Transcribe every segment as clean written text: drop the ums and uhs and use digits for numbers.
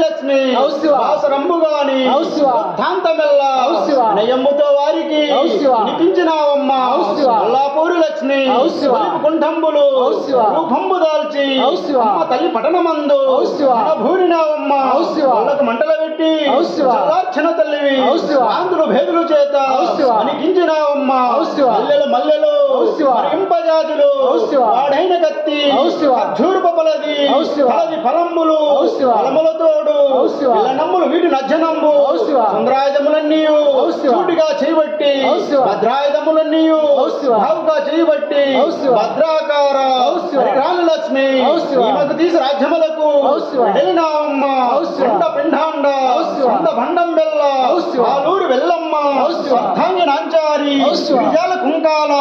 లక్ష్మి బాసరంబుగాని తాంతమెల్ల నయమ్ముతో వారికి నిపించినావమ్మ అల్లాపూరి లక్ష్మి కుంఠంబులు రూపంబు దాల్చి అమ్మ తల్లి పట్టణమందు భూరినావమ్మ వాళ్ళకు మంటలు పెట్టి చల్లార్చిన తల్లివి కాంతులు భేదులు చేత అనికించినావమ్మ మల్లెలు మల్లెలు ఇంపజాజులు వాడైన కత్తి ఖర్జూరపలది ఫలది ఫలంబులు ఫలములతోడు నమ్ములు వీటి నజ్జనంబు సుందరాయుధములన్నీ సూటిగా చేయబట్టి భద్రాయుధములన్నీ బావుగా చేయబట్టి భద్రాకార రాణి లక్ష్మి ఈమెకు తీసి రాజ్యములకు వెళ్ళినావమ్మ అండ పిండాండ అండ భండం బెల్ల ఆలూరు వెల్లమ్మ అర్థాంగి నాంచారి విజయాల కుంకాల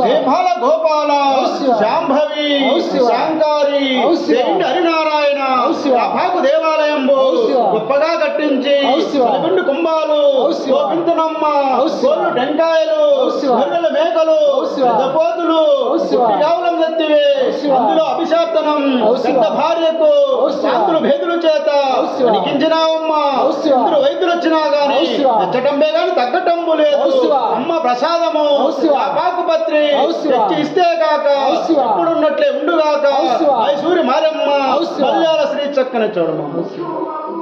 దేపాల గోపాల శాంభవి శాంకారి హరినారాయణ రాభాకు దేవాలయంబు గొప్పగా కట్టించి పదకొండు కుంభాలు గోపింతనమ్మ కోళ్ళు టెంకాయలు గొర్రెల మేకలు పోతులు గావులం ఎత్తివే అందులో అభిషాప్తనం పెద్ద భార్యకు శాంతులు భేదులు చేత అనికించినావమ్మ ఇద్దరు వైద్యులు వచ్చినా గాని నచ్చటంబే గాని తగ్గటంబు లేదు అమ్మ ప్రసాదము పాకుపత్రి తెచ్చి ఇస్తే కాక ఎప్పుడున్నట్లే ఉండుగాక సూర్య మారమ్మ మల్యాల శ్రీ చక్కని చూడమ్మ.